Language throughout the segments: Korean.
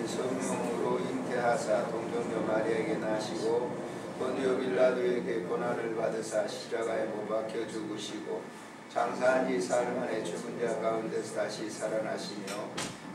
하나님 성령으로 잉태하사 동정녀 마리아에게 나시고 본디오 빌라도에게 고난을 받으사 십자가에 못 박혀 죽으시고 장사한 지 사흘 만에 죽은 자 가운데서 다시 살아나시며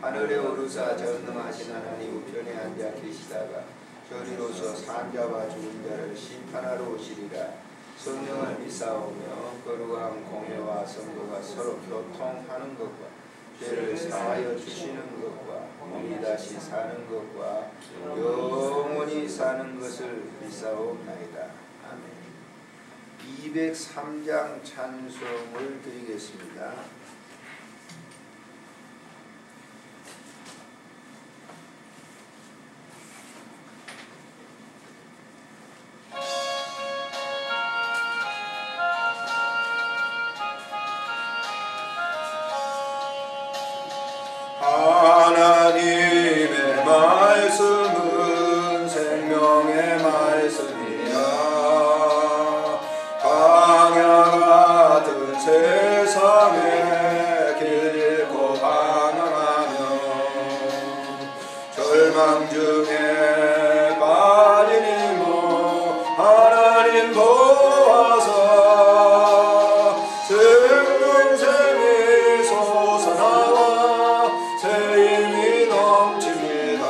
하늘에 오르사 전능하신 하나님 우편에 앉아 계시다가 저리로서 산 자와 죽은 자를 심판하러 오시리라. 성령을 믿사오며 거룩한 공예와 성도가 서로 교통하는 것과 죄를 사하여 주시는 것과 몸이 다시 사는 것과 영원히 사는 것을 믿사옵나이다. 아멘. 203장 찬송을 드리겠습니다. 하나님의 말씀은 생명의 말씀이야. 강야 같은 세상에 길고 방황하며 절망 중에 빠진 이모 하나님 보아서 생명샘이 솟아나와 새 힘이 넘칩니다.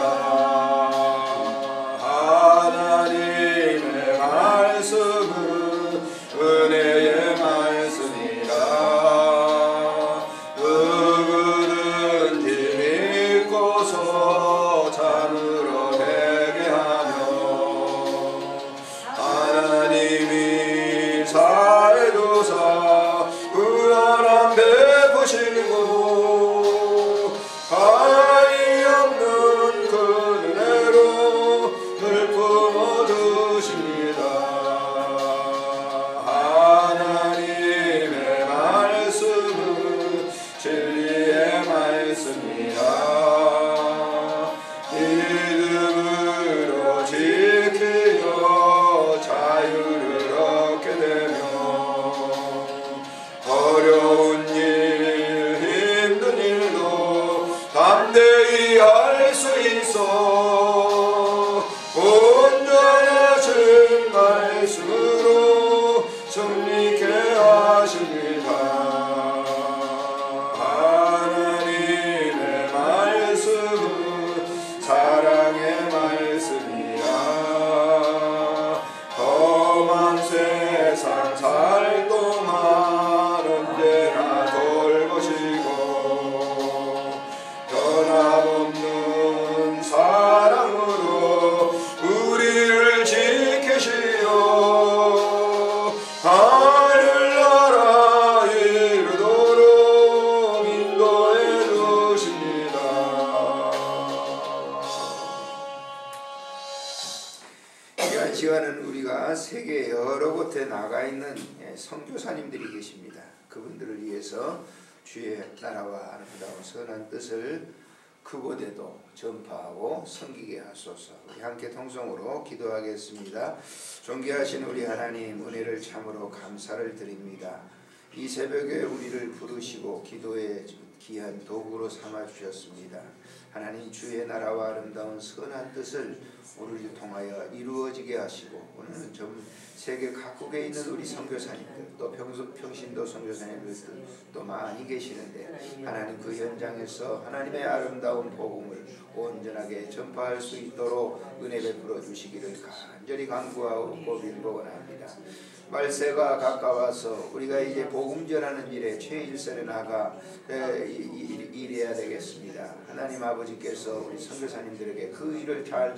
하나님의 말씀은 은혜의 말씀이라. 누구든지 믿고서 참으로 회개하며 하나님이 사해 주사 구원함 베푸시고 가히 없는 그 은혜로 늘 품어주십니다. 하나님의 말씀은 진리의 말씀이라. 믿음으로 지키어 자유를 얻게 되며 어려운 일 힘든 일도 담대히 할 수 있어 온전하신 말씀으로 승리케 하십니다. 하나님의 말씀은 사랑의 말씀이라. 험한 세상 살 동안 언제나 돌보시고 변함없는 사랑으로 우리를 지키시어 하늘나라 이르도록 인도해 주십니다. 이러한 시간은 우리가 세계 여러 곳에 나가 있는 선교사님들이 계십니다. 그분들을 위해서 주의 나라와 아름다운 선한 뜻을 그곳에도 전파하고 섬기게 하소서. 우리 함께 통성으로 기도하겠습니다. 존귀하신 우리 하나님, 은혜를 참으로 감사를 드립니다. 이 새벽에 우리를 부르시고 기도의 귀한 도구로 삼아 주셨습니다. 하나님, 주의 나라와 아름다운 선한 뜻을 우리를 통하여 이루어지게 하시고 오늘은 좀 세계 각국에 있는 우리 선교사님들 또 평신도 선교사님들도 많이 계시는데 하나님, 그 현장에서 하나님의 아름다운 복음을 온전하게 전파할 수 있도록 은혜 베풀어 주시기를 간절히 간구하고 빌원합니다. 말세가 가까워서 우리가 이제 복음 전하는 일에 최일선에 나가 일해야 되겠습니다. 하나님 아버지께서 우리 선교사님들에게 그 일을 잘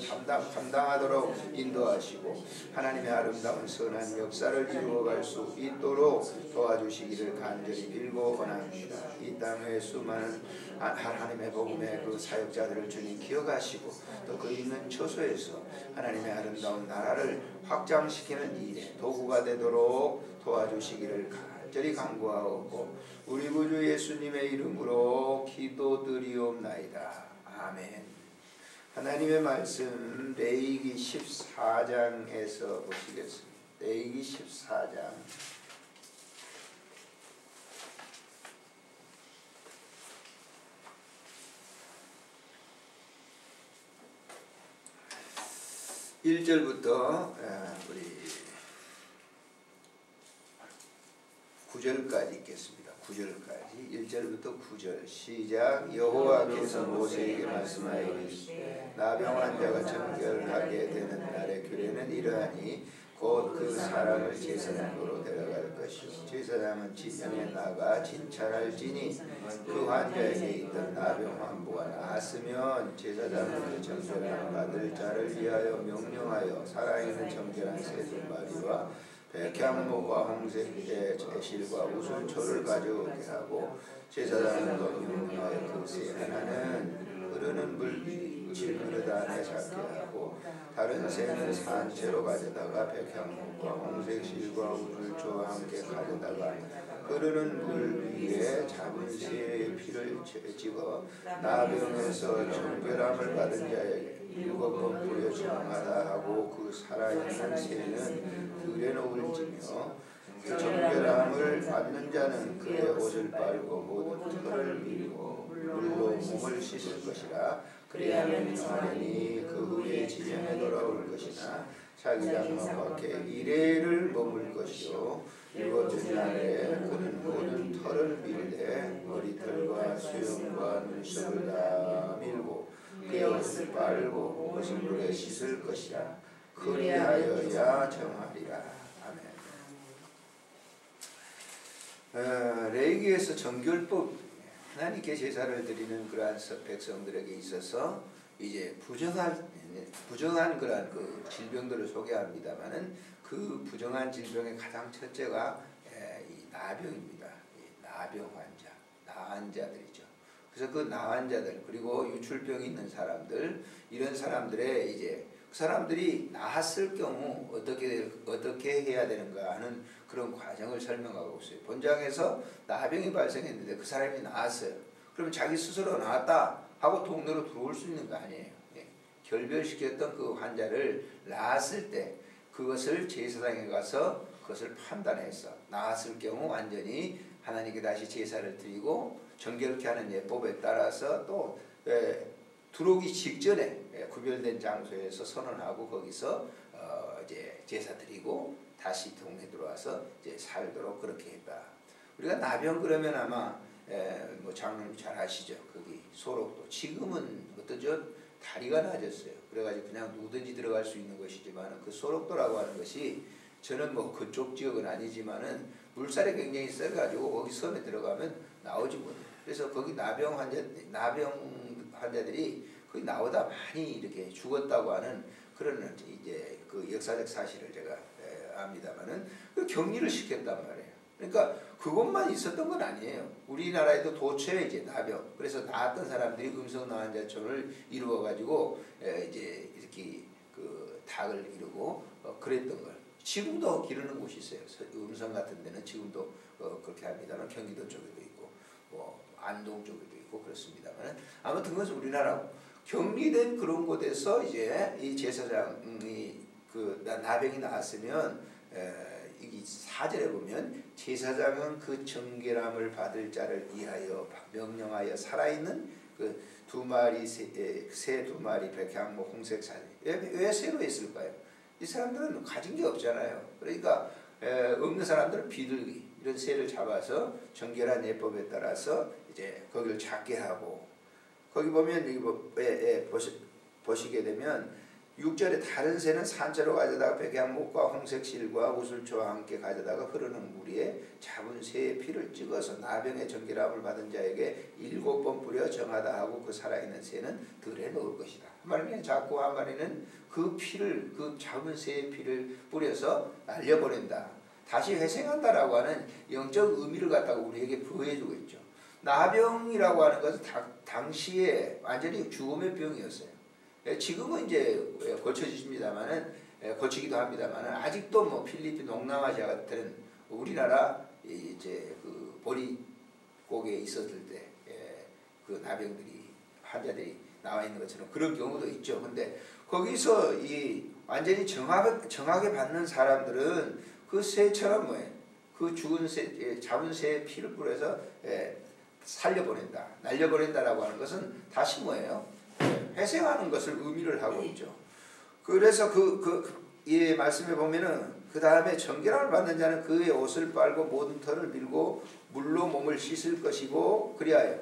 감당하도록 인도하시고 하나님의 아름다운 선한 역사를 이루어갈 수 있도록 도와주시기를 간절히 빌고 원합니다. 이 땅에 수많은 하나님의 복음의 그 사역자들을 주님 기억하시고 또 그 있는 처소에서 하나님의 아름다운 나라를 확장시키는 일에 도구가 되도록 도와주시기를 간절히 간구하고 우리 구주 예수님의 이름으로 기도드리옵나이다. 아멘. 하나님의 말씀 레위기 14장에서 보시겠습니다. 레위기 14장 1절부터 우리 9절까지 읽겠습니다. 9절까지 1절부터 9절 시작. 여호와께서 모세에게 말씀하여 이르시되 나병 환자가 정결하게 되는 날의 규례는 이러하니 곧 그 사람을 제사장으로 데려갈 것이요 제사장은 진영에 나가 진찰할지니 그 환자에게 있던 나병 환부가 나았으면 제사장은 그 정결함을 받을 자를 위하여 명령하여 살아있는 정결한 새 두 마리와 백향목과 홍색의 제실과 우슬초를 가져오게 하고 제사장은 명령하여 그 새 하나는 흐르는 물질 그릇 안에 잡게 하고 다른 새는 산채로 가져다가 백향목과 홍색실과 우슬초와 함께 가져다가 흐르는 물 위에 잡은 새의 피를 찍어 나병에서 정결함을 받은 자에게 7번 뿌려 정하다 하고 그 살아있는 새는 들에 놓을지며 그 정결함을 받는 자는 그의 옷을 빨고 모든 털을 밀고 물로 몸을 씻을 것이라. 그리하면 영화련이 그 후에 진영에 돌아올 것이나 자기장만 밖에 이레를 머물 것이요 7째 날에 그는 모든 털을 밀되 머리털과 수염과 눈썹을 다 밀고 그의 옷을 빨고 옷을 물에 씻을 것이라. 그리하여야 정하리라. 레위기에서 정결법, 하나님께 제사를 드리는 그러한 백성들에게 있어서 이제 부정한 그러한 그 질병들을 소개합니다만은 그 부정한 질병의 가장 첫째가 이 나병입니다. 이 나병 환자, 나환자들이죠. 그래서 그 나환자들 그리고 유출병이 있는 사람들 이런 사람들의 이제 그 사람들이 나았을 경우 어떻게 해야 되는가 하는 그런 과정을 설명하고 있어요. 본장에서 나병이 발생했는데 그 사람이 나았어요. 그러면 자기 스스로 나았다 하고 동네로 들어올 수 있는 거 아니에요. 예. 결별시켰던 그 환자를 나았을 때 그것을 제사장에 가서 그것을 판단해서 나았을 경우 완전히 하나님께 다시 제사를 드리고 정결케 하는 예법에 따라서 또 들어오기 직전에 구별된 장소에서 선언하고 거기서 이제 제사 드리고 다시 동네 들어와서 이제 살도록 그렇게 했다. 우리가 나병 그러면 아마 뭐 장로님 잘 아시죠? 거기 소록도 지금은 어떠죠? 다리가 낮았어요. 그래가지고 그냥 누구든지 들어갈 수 있는 것이지만 그 소록도라고 하는 것이 저는 뭐 그쪽 지역은 아니지만은 물살이 굉장히 세가지고 거기 섬에 들어가면 나오지 못해요. 그래서 거기 나병 환자들이 거기 나오다 많이 이렇게 죽었다고 하는 그런 이제 그 역사적 사실을 제가 압니다만은 그 격리를 시켰단 말이에요. 그러니까 그것만 있었던 건 아니에요. 우리나라에도 도처에 이제 나병 그래서 나았던 사람들이 음성 나환자촌을 이루어 가지고 이제 이렇게 그 닭을 이루고 그랬던 걸 지금도 기르는 곳이 있어요. 음성 같은 데는 지금도 그렇게 합니다만 경기도 쪽에도 있고 뭐 안동 쪽에도 있고 그렇습니다만 아무튼 그것은 우리나라 격리된 그런 곳에서 이제 이 제사장이 그 나병이 나왔으면 이 4절에 보면 제사장은 그 정결함을 받을 자를 위하여 명령하여 살아있는 그 두 마리 새 두 마리 백향목 홍색 사진 왜 새로 했을까요? 이 사람들은 가진 게 없잖아요. 그러니까 없는 사람들은 비둘기 이런 새를 잡아서 정결한 예법에 따라서 이제 거기를 작게 하고 거기 보면 여기 보시게 되면 6절에 다른 새는 산채로 가져다가 백향목과 홍색실과 우슬초와 함께 가져다가 흐르는 물 위에 잡은 새의 피를 찍어서 나병의 정결함을 받은 자에게 7번 뿌려 정하다 하고 그 살아있는 새는 들에 넣을 것이다. 한 마리는 잡고 한 마리는 그 피를 그 잡은 새의 피를 뿌려서 날려버린다. 다시 회생한다라고 하는 영적 의미를 갖다가 우리에게 부여해주고 있죠. 나병이라고 하는 것은 당시에 완전히 죽음의 병이었어요. 지금은 이제 고쳐지십니다만은 고치기도 합니다만은 아직도 뭐 필리핀, 동남아시아 같은 우리나라 이제 그 보릿고개에 있었을 때 그 나병들이 환자들이 나와 있는 것처럼 그런 경우도 있죠. 근데 거기서 이 완전히 정하게 받는 사람들은 그 새처럼 뭐예요? 그 죽은 새, 잡은 새의 피를 뿌려서 살려보낸다, 날려보낸다라고 하는 것은 다시 뭐예요? 회생하는 것을 의미를 하고 있죠. 그래서 이 말씀에 보면은 그 다음에 정결함을 받는 자는 그의 옷을 빨고 모든 털을 밀고 물로 몸을 씻을 것이고 그리하여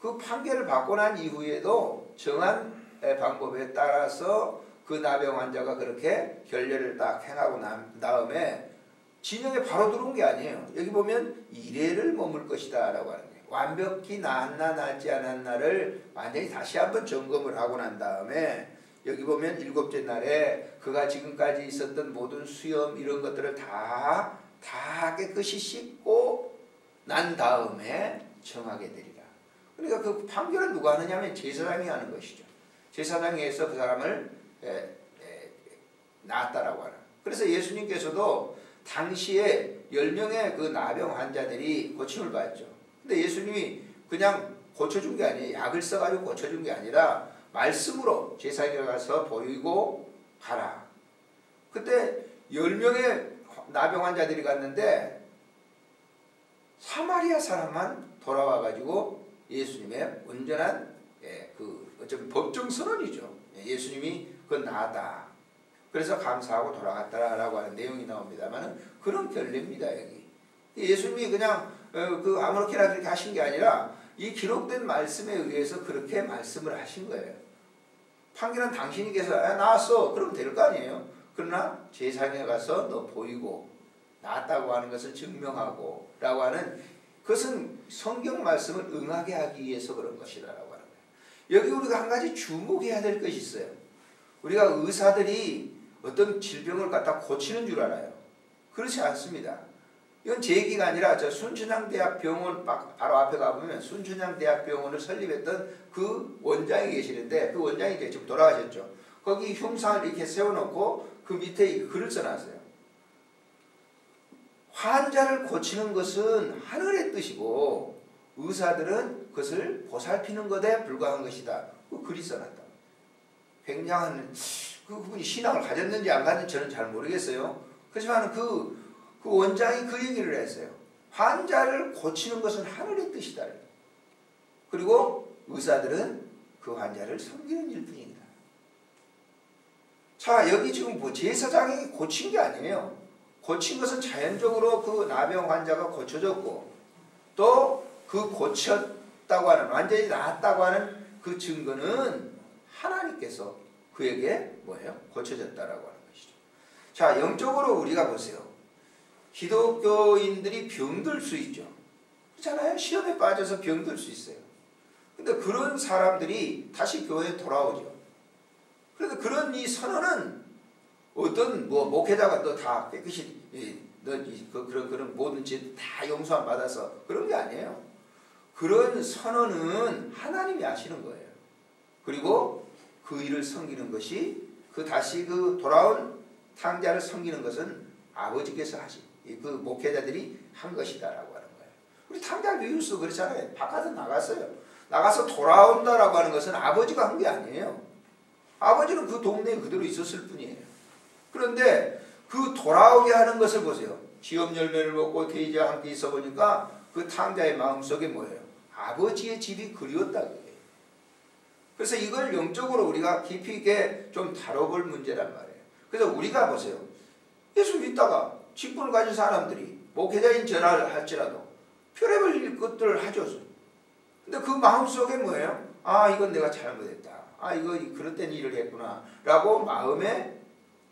그 판결을 받고 난 이후에도 정한 방법에 따라서 그 나병 환자가 그렇게 결례를 딱 행하고 난 다음에 진영에 바로 들어온 게 아니에요. 여기 보면 이래를 머물 것이다 라고 하는 거예요. 완벽히 나았나 낫지 않았나를 완전히 다시 한번 점검을 하고 난 다음에 여기 보면 7째 날에 그가 지금까지 있었던 모든 수염 이런 것들을 다 깨끗이 씻고 난 다음에 정하게 되리라. 그러니까 그 판결은 누가 하느냐면 제사장이 하는 것이죠. 제사장이 해서 그 사람을 낳았다라고 하는. 그래서 예수님께서도 당시에 10명의 그 나병 환자들이 고침을 받았죠. 근데 예수님이 그냥 고쳐준 게 아니에요. 약을 써가지고 고쳐준 게 아니라 말씀으로 제사장에 가서 보이고 가라. 그때 10명의 나병 환자들이 갔는데 사마리아 사람만 돌아와가지고 예수님의 온전한 어차피 법정 선언이죠. 예수님이 그건 나았다. 그래서 감사하고 돌아갔다라고 하는 내용이 나옵니다만 그런 결례입니다. 여기 예수님이 그냥 아무렇게나 그렇게 하신 게 아니라 이 기록된 말씀에 의해서 그렇게 말씀을 하신 거예요. 판결은 당신께서 나았어 그러면 될 거 아니에요. 그러나 제사장에 가서 너 보이고 나았다고 하는 것을 증명하고 라고 하는 그것은 성경 말씀을 응하게 하기 위해서 그런 것이라고 하는 거예요. 여기 우리가 한 가지 주목해야 될 것이 있어요. 우리가 의사들이 어떤 질병을 갖다 고치는 줄 알아요. 그렇지 않습니다. 이건 제 얘기가 아니라 저 순천향대학병원 바로 앞에 가보면 순천향대학병원을 설립했던 그 원장이 계시는데 그 원장이 이제 지금 돌아가셨죠. 거기 흉상을 이렇게 세워놓고 그 밑에 글을 써놨어요. 환자를 고치는 것은 하늘의 뜻이고 의사들은 그것을 보살피는 것에 불과한 것이다. 그 글이 써놨다. 굉장한 그분이 신앙을 가졌는지 안 가졌는지 저는 잘 모르겠어요. 그렇지만 그 원장이 그 얘기를 했어요. 환자를 고치는 것은 하늘의 뜻이다. 그리고 의사들은 그 환자를 섬기는 일뿐입니다. 자, 여기 지금 뭐 제사장이 고친 게 아니에요. 고친 것은 자연적으로 그 나병 환자가 고쳐졌고 또 그 고쳤다고 하는 완전히 나았다고 하는 그 증거는 하나님께서 그에게 뭐예요? 고쳐졌다라고 하는 것이죠. 자, 영적으로 우리가 보세요. 기독교인들이 병들 수 있죠. 그렇잖아요. 시험에 빠져서 병들 수 있어요. 근데 그런 사람들이 다시 교회에 돌아오죠. 그런데 그런 이 선언은 어떤 목회자가 너 다 깨끗이 그런 모든 죄 다 용서함 받아서 그런 게 아니에요. 그런 선언은 하나님이 하시는 거예요. 그리고 그 일을 섬기는 것이 다시 돌아온 탕자를 섬기는 것은 아버지께서 하신 그 목회자들이 한 것이다라고 하는 거예요. 우리 탕자 비유스 그렇잖아요. 바깥에 나갔어요. 나가서 돌아온다라고 하는 것은 아버지가 한 게 아니에요. 아버지는 그 동네에 그대로 있었을 뿐이에요. 그런데 그 돌아오게 하는 것을 보세요. 지업 열매를 먹고 돼지와 함께 있어 보니까 그 탕자의 마음속에 뭐예요? 아버지의 집이 그리웠다 그래요. 그래서 이걸 영적으로 우리가 깊이 있게 좀 다뤄볼 문제란 말이에요. 그래서 우리가 보세요. 예수 믿다가 직분을 가진 사람들이 목회자인 전화를 할지라도 별의별 것들을 하죠. 근데 그 마음속에 뭐예요? 아, 이건 내가 잘못했다. 아, 이거 그런 땐 일을 했구나. 라고 마음에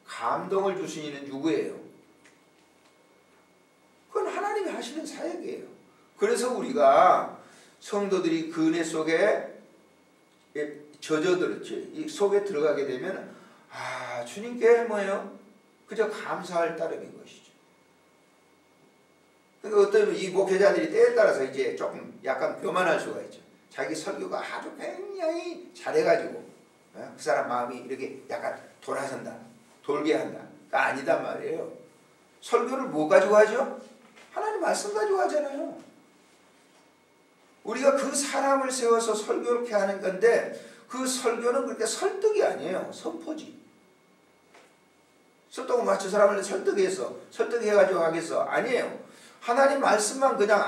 감동을 주시는 누구예요? 그건 하나님이 하시는 사역이에요. 그래서 우리가 성도들이 그 은혜 속에 젖어들었죠. 이 속에 들어가게 되면 아, 주님께 뭐예요? 그저 감사할 따름인 것이죠. 그러니까 어떤 이 목회자들이 때에 따라서 이제 조금 약간 교만할 수가 있죠. 자기 설교가 아주 굉장히 잘해가지고 그 사람 마음이 이렇게 약간 돌아선다. 돌게 한다. 아니단 말이에요. 설교를 뭐 가지고 하죠? 하나님 말씀 가지고 하잖아요. 우리가 그 사람을 세워서 설교를 이렇게 하는 건데 그 설교는 그렇게 설득이 아니에요. 선포지. 설득을 맞춰 사람을 설득해가지고 하겠어. 아니에요. 하나님 말씀만 그냥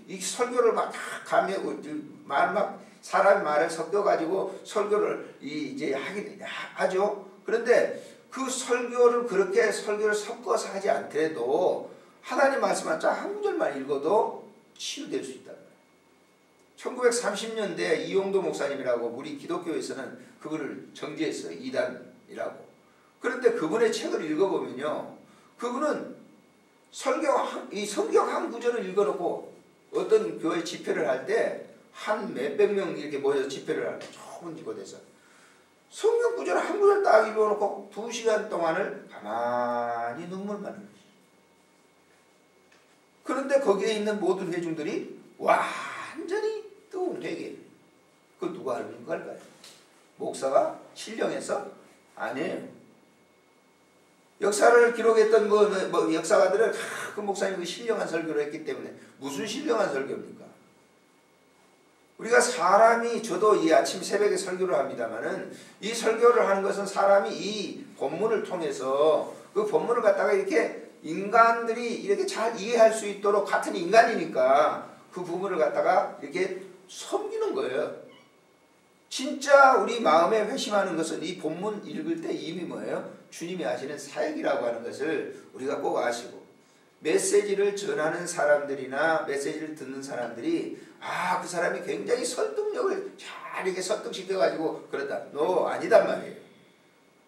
이 설교를 막 감하고 말 막 사람 말을 섞여가지고 설교를 이제 하죠. 그런데 그 설교를 그렇게 설교를 섞어서 하지 않더라도 하나님 말씀만 딱 한 구절만 읽어도 치유될 수 있다. 1930년대 이용도 목사님이라고 우리 기독교에서는 그분을 정죄했어요. 이단이라고. 그런데 그분의 책을 읽어보면요, 그분은 이 성경 한 구절을 읽어놓고 어떤 교회 집회를 할 때 한 몇백 명 이렇게 모여서 집회를 하는 좁은 집어대서 성경 구절 한 구절 딱 읽어놓고 2시간 동안을 가만히 눈물만 흘리죠. 그런데 거기에 있는 모든 회중들이 완전히 뜨거운 회개. 그거 누가 하는 걸까요? 목사가 신령해서? 아니에요. 역사를 기록했던 역사가들은 그 목사님이 신령한 설교를 했기 때문에. 무슨 신령한 설교입니까? 우리가 사람이, 저도 이 아침 새벽에 설교를 합니다만은 이 설교를 하는 것은 사람이 이 본문을 통해서 그 본문을 갖다가 이렇게 인간들이 이렇게 잘 이해할 수 있도록, 같은 인간이니까 그 부분을 갖다가 이렇게 섬기는 거예요. 진짜 우리 마음에 회심하는 것은 이 본문 읽을 때 이미 뭐예요? 주님이 하시는 사역이라고 하는 것을 우리가 꼭 아시고, 메시지를 전하는 사람들이나 메시지를 듣는 사람들이 그 사람이 굉장히 설득력을 잘 이렇게 설득시켜가지고 그러다. 아니단 말이에요.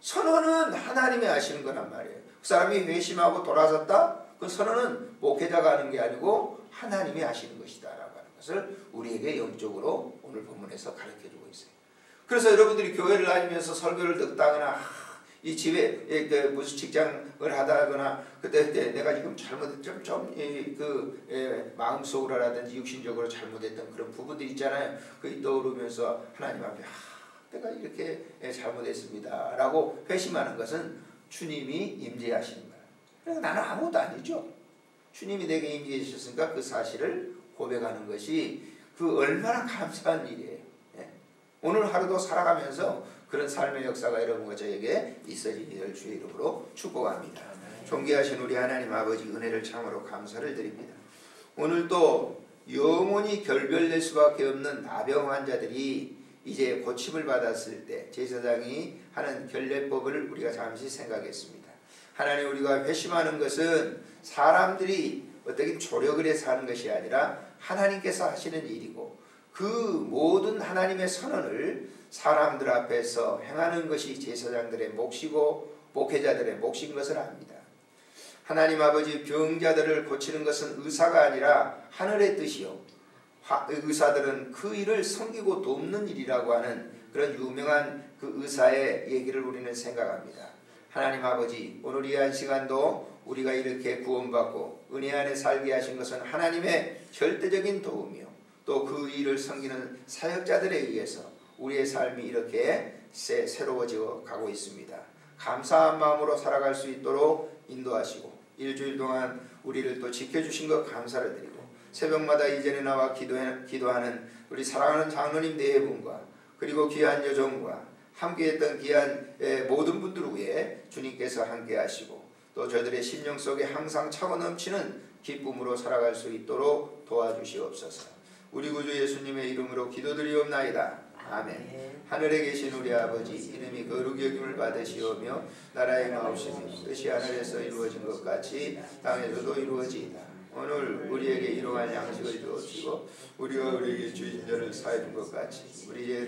선언은 하나님이 하시는 거란 말이에요. 그 사람이 회심하고 돌아섰다? 그 선언은 목회자가 하는 게 아니고 하나님이 하시는 것이다 라고 하는 것을 우리에게 영적으로 오늘 본문에서 가르쳐주고 있어요. 그래서 여러분들이 교회를 다니면서 설교를 듣다거나 이 집에 무슨 직장을 하다거나 그때 내가 지금 마음속으로라든지 육신적으로 잘못했던 그런 부분들 있잖아요. 그게 떠오르면서 하나님 앞에 내가 이렇게 잘못했습니다 라고 회심하는 것은 주님이 임재하시는 거예요. 그러니까 나는 아무것도 아니죠. 주님이 내게 임재해 주셨으니까 그 사실을 고백하는 것이 그 얼마나 감사한 일이에요. 오늘 하루도 살아가면서 그런 삶의 역사가 여러분과 저에게 있어지기를 주의 이름으로 축복합니다. 존귀하신 우리 하나님 아버지, 은혜를 참으로 감사를 드립니다. 오늘도 영원히 결별될 수밖에 없는 나병 환자들이 이제 고침을 받았을 때 제사장이 하는 결례법을 우리가 잠시 생각했습니다. 하나님, 우리가 회심하는 것은 사람들이 어떻게 조력을 해서 하는 것이 아니라 하나님께서 하시는 일이고, 그 모든 하나님의 선언을 사람들 앞에서 행하는 것이 제사장들의 몫이고 목회자들의 몫인 것을 압니다. 하나님 아버지, 병자들을 고치는 것은 의사가 아니라 하늘의 뜻이요, 의사들은 그 일을 섬기고 돕는 일이라고 하는 그런 유명한 그 의사의 얘기를 우리는 생각합니다. 하나님 아버지, 오늘 이 한 시간도 우리가 이렇게 구원받고 은혜 안에 살게 하신 것은 하나님의 절대적인 도움이요, 또 그 일을 섬기는 사역자들에 의해서 우리의 삶이 이렇게 새로워져 가고 있습니다. 감사한 마음으로 살아갈 수 있도록 인도하시고, 일주일 동안 우리를 또 지켜주신 것 감사를 드리고, 새벽마다 이전에 나와 기도하는 우리 사랑하는 장로님 네 분과 그리고 귀한 여종과 함께했던 귀한 모든 분들 위해 주님께서 함께 하시고, 또 저들의 심령 속에 항상 차고 넘치는 기쁨으로 살아갈 수 있도록 도와주시옵소서. 우리 구주 예수님의 이름으로 기도드리옵나이다. 아멘. 하늘에 계신 우리 아버지, 이름이 거룩히 여김을 받으시오며 나라의 마옵시며 뜻이 하늘에서 이루어진 것 같이 땅에서도 이루어지이다. 오늘 우리에게 일용할 양식을 주옵시고, 우리가 우리에게 주인 자를 사해 준 것 같이 우리 죄를